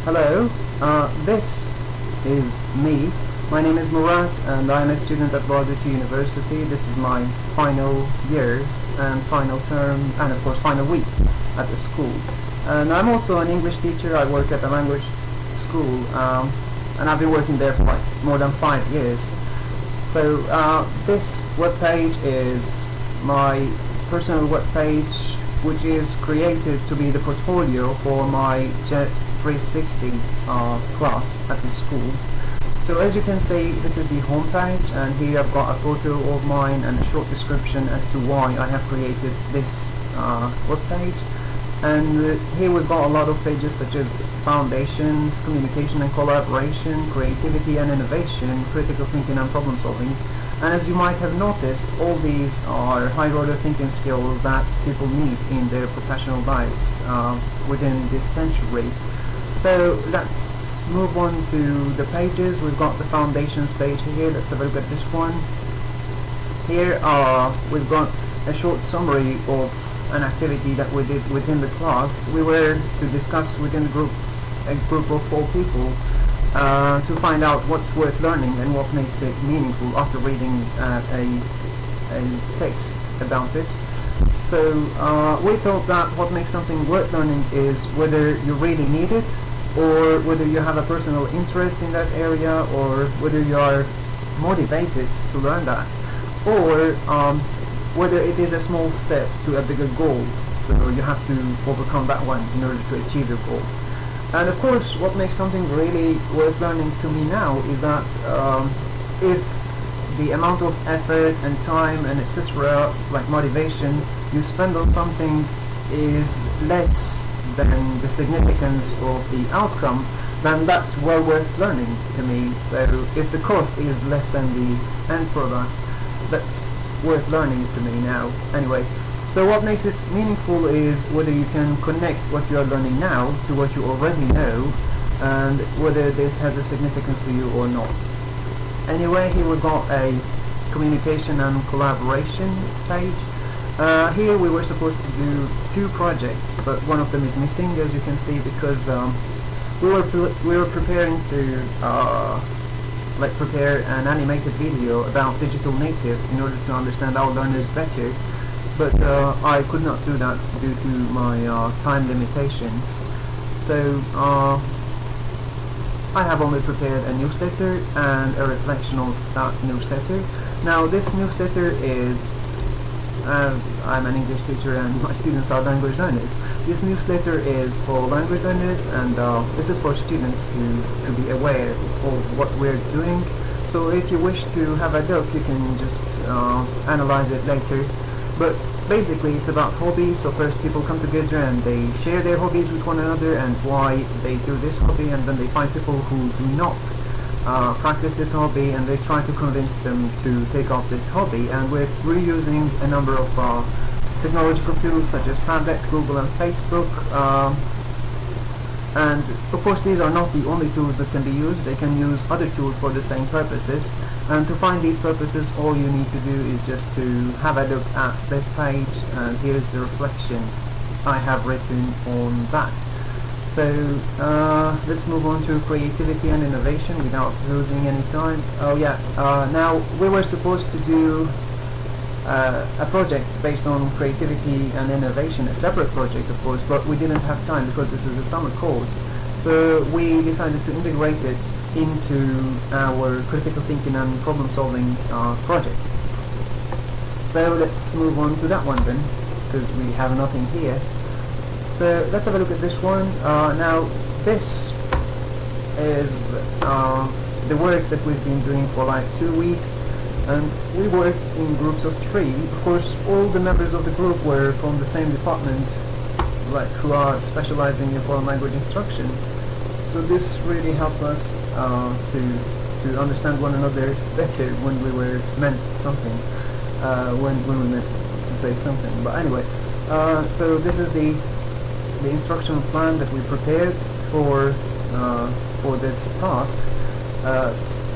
Hello, this is me. My name is Murat and I'm a student at Murat GÜÇ University. This is my final year and final term and of course final week at the school. And I'm also an English teacher. I work at a language school and I've been working there for like more than 5 years. So this webpage is my personal webpage, which is created to be the portfolio for my JET 360 class at the school. So as you can see, this is the home page, and here I've got a photo of mine and a short description as to why I have created this web page. And here we've got a lot of pages such as foundations, communication and collaboration, creativity and innovation, critical thinking and problem solving. And as you might have noticed, all these are high order thinking skills that people need in their professional lives within this century. So let's move on to the pages. We've got the foundations page here. Let's have a look at this one. Here we've got a short summary of an activity that we did within the class. We were to discuss within the group, a group of 4 people, to find out what's worth learning and what makes it meaningful after reading a text about it. So we thought that what makes something worth learning is whether you really need it, or whether you have a personal interest in that area, or whether you are motivated to learn that, or whether it is a small step to a bigger goal, so you have to overcome that one in order to achieve your goal. And of course, what makes something really worth learning to me now is that if the amount of effort and time and etc., like motivation, you spend on something is less than the significance of the outcome, then that's well worth learning to me. So if the cost is less than the end product, that's worth learning to me now. Anyway, so what makes it meaningful is whether you can connect what you are learning now to what you already know, and whether this has a significance to you or not. Anyway, here we've got a communication and collaboration page. Here we were supposed to do 2 projects, but one of them is missing, as you can see, because we were preparing to prepare an animated video about digital natives in order to understand our learners better, but I could not do that due to my time limitations. So I have only prepared a newsletter and a reflection of that newsletter. Now this newsletter is, as I'm an English teacher and my students are language learners, this newsletter is for language learners, and this is for students to be aware of what we're doing. So if you wish to have a look, you can just analyze it later. But basically it's about hobbies. So first people come together and they share their hobbies with one another and why they do this hobby, and then they find people who do not practice this hobby and they try to convince them to take up this hobby. And we're using a number of technological tools such as Padlet, Google and Facebook, and of course these are not the only tools that can be used. They can use other tools for the same purposes, and to find these purposes all you need to do is just to have a look at this page, and here's the reflection I have written on that. So let's move on to creativity and innovation without losing any time. Oh yeah, now we were supposed to do a project based on creativity and innovation, a separate project of course, but we didn't have time because this is a summer course. So we decided to integrate it into our critical thinking and problem solving project. So let's move on to that one then, because we have nothing here. So let's have a look at this one. Now this is the work that we've been doing for like 2 weeks, and we worked in groups of 3. Of course all the members of the group were from the same department, like who are specializing in foreign language instruction. So this really helped us to understand one another better when we were meant something, when we meant to say something. But anyway, so this is the instructional plan that we prepared for this task.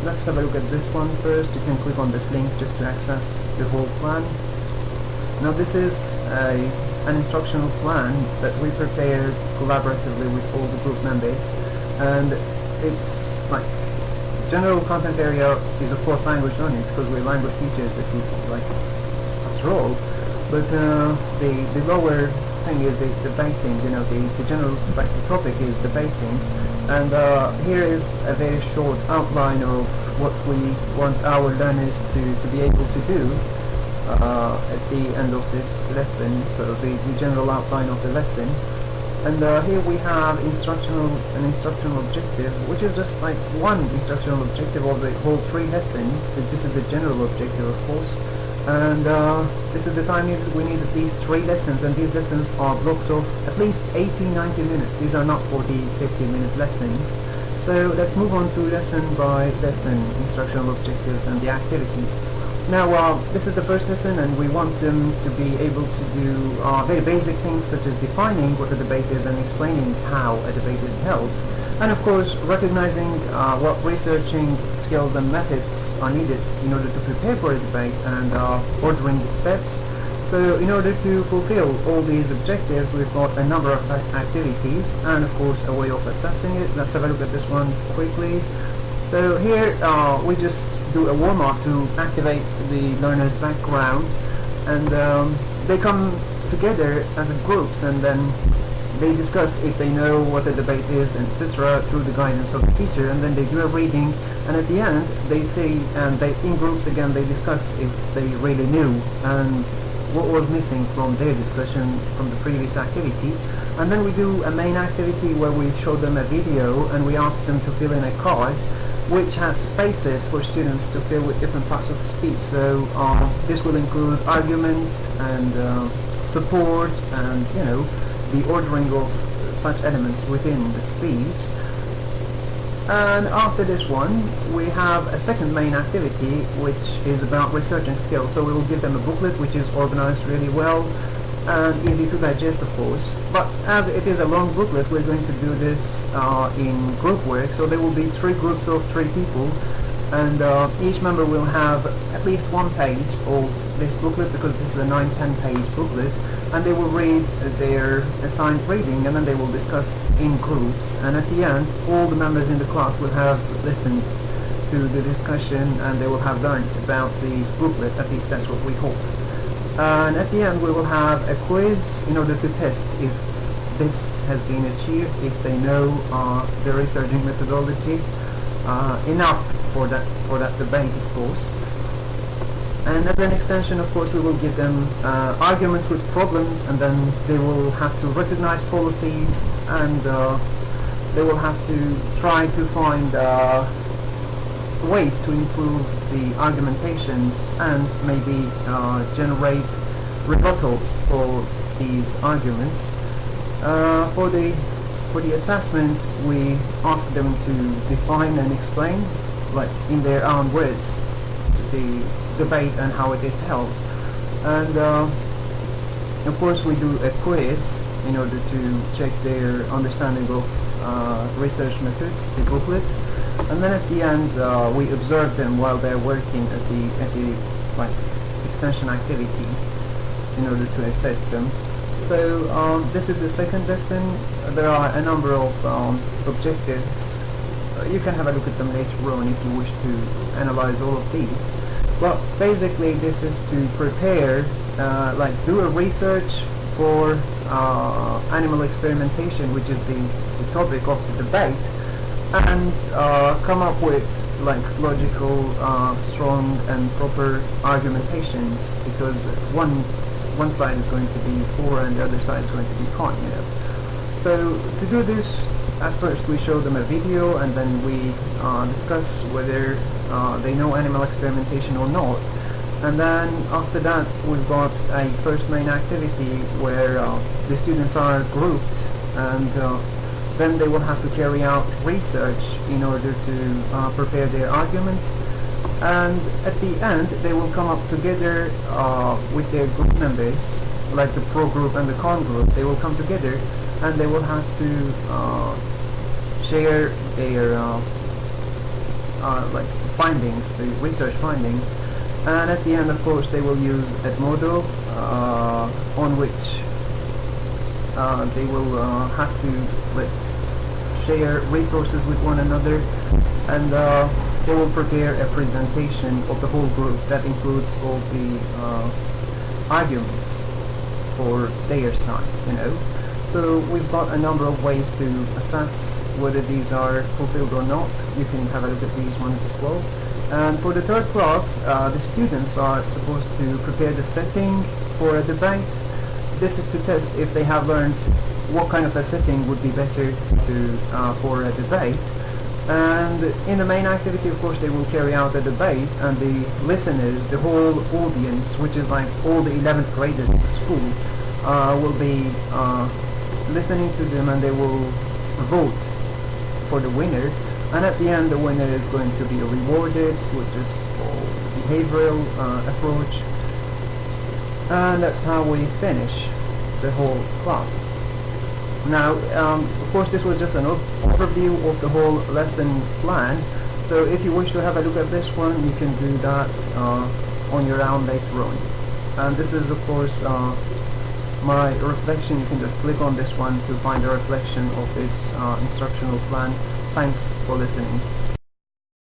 Let's have a look at this one first. You can click on this link just to access the whole plan. Now this is an instructional plan that we prepared collaboratively with all the group members, and it's like general content area is of course language learning, because we're language teachers, if you like, after all. But the lower thing is the debating. The general the topic is debating, and here is a very short outline of what we want our learners to be able to do at the end of this lesson. So the general outline of the lesson. And here we have an instructional objective, which is just like one instructional objective of the whole 3 lessons. This is the general objective, of course. And this is the time we need at least 3 lessons, and these lessons are blocks of at least 80-90 minutes. These are not 40-50-minute lessons. So let's move on to lesson by lesson, instructional objectives and the activities. Now this is the first lesson, and we want them to be able to do very basic things such as defining what a debate is and explaining how a debate is held. And of course recognizing what researching skills and methods are needed in order to prepare for a debate, and ordering the steps. So in order to fulfill all these objectives, we've got a number of activities and of course a way of assessing it. Let's have a look at this one quickly. So here we just do a warm-up to activate the learner's background, and they come together as groups, and then they discuss if they know what a debate is, etc., through the guidance of the teacher, and then they do a reading, and at the end they say, and they in groups again they discuss if they really knew and what was missing from their discussion from the previous activity. And then we do a main activity where we show them a video and we ask them to fill in a card which has spaces for students to fill with different parts of speech. So this will include argument and support, and the ordering of such elements within the speech. And after this one we have a second main activity which is about researching skills. So we will give them a booklet which is organized really well and easy to digest, of course, but as it is a long booklet we're going to do this in group work. So there will be 3 groups of 3 people, and each member will have at least 1 page of this booklet, because this is a 9-10 page booklet, and they will read their assigned reading, and then they will discuss in groups, and at the end all the members in the class will have listened to the discussion and they will have learned about the booklet. At least that's what we hope. And at the end we will have a quiz in order to test if this has been achieved, if they know the researching methodology enough for that debate, of course. And as an extension, of course, we will give them arguments with problems, and then they will have to recognize policies, and they will have to try to find ways to improve the argumentations and maybe generate rebuttals for these arguments. For the assessment, we ask them to define and explain, like in their own words, the debate and how it is held. And of course we do a quiz in order to check their understanding of research methods, the booklet, and then at the end we observe them while they're working at the like extension activity in order to assess them. So this is the second lesson. There are a number of objectives. You can have a look at them later on if you wish to analyze all of these. Well, basically this is to prepare, like do a research for animal experimentation, which is the topic of the debate, and come up with like logical, strong and proper argumentations, because one side is going to be for and the other side is going to be con, So to do this, at first we show them a video, and then we discuss whether they know animal experimentation or not. And then after that we've got a first main activity where the students are grouped, and then they will have to carry out research in order to prepare their argument. And at the end they will come up together with their group members, like the pro group and the con group. They will come together and they will have to share their like findings, the research findings. And at the end, of course, they will use a model on which they will have to like share resources with one another, and they will prepare a presentation of the whole group that includes all the arguments for their side, you know. So we've got a number of ways to assess whether these are fulfilled or not. You can have a look at these ones as well. And for the third class, the students are supposed to prepare the setting for a debate. This is to test if they have learned what kind of a setting would be better for a debate. And in the main activity, of course, they will carry out the debate, and the listeners, the whole audience, which is like all the 11th graders in the school, will be listening to them, and they will vote for the winner. And at the end, the winner is going to be rewarded with this behavioral approach. And that's how we finish the whole class. Now, of course, this was just an overview of the whole lesson plan. So if you wish to have a look at this one, you can do that on your own later on. And this is, of course, my reflection. You can just click on this one to find a reflection of this instructional plan. Thanks for listening.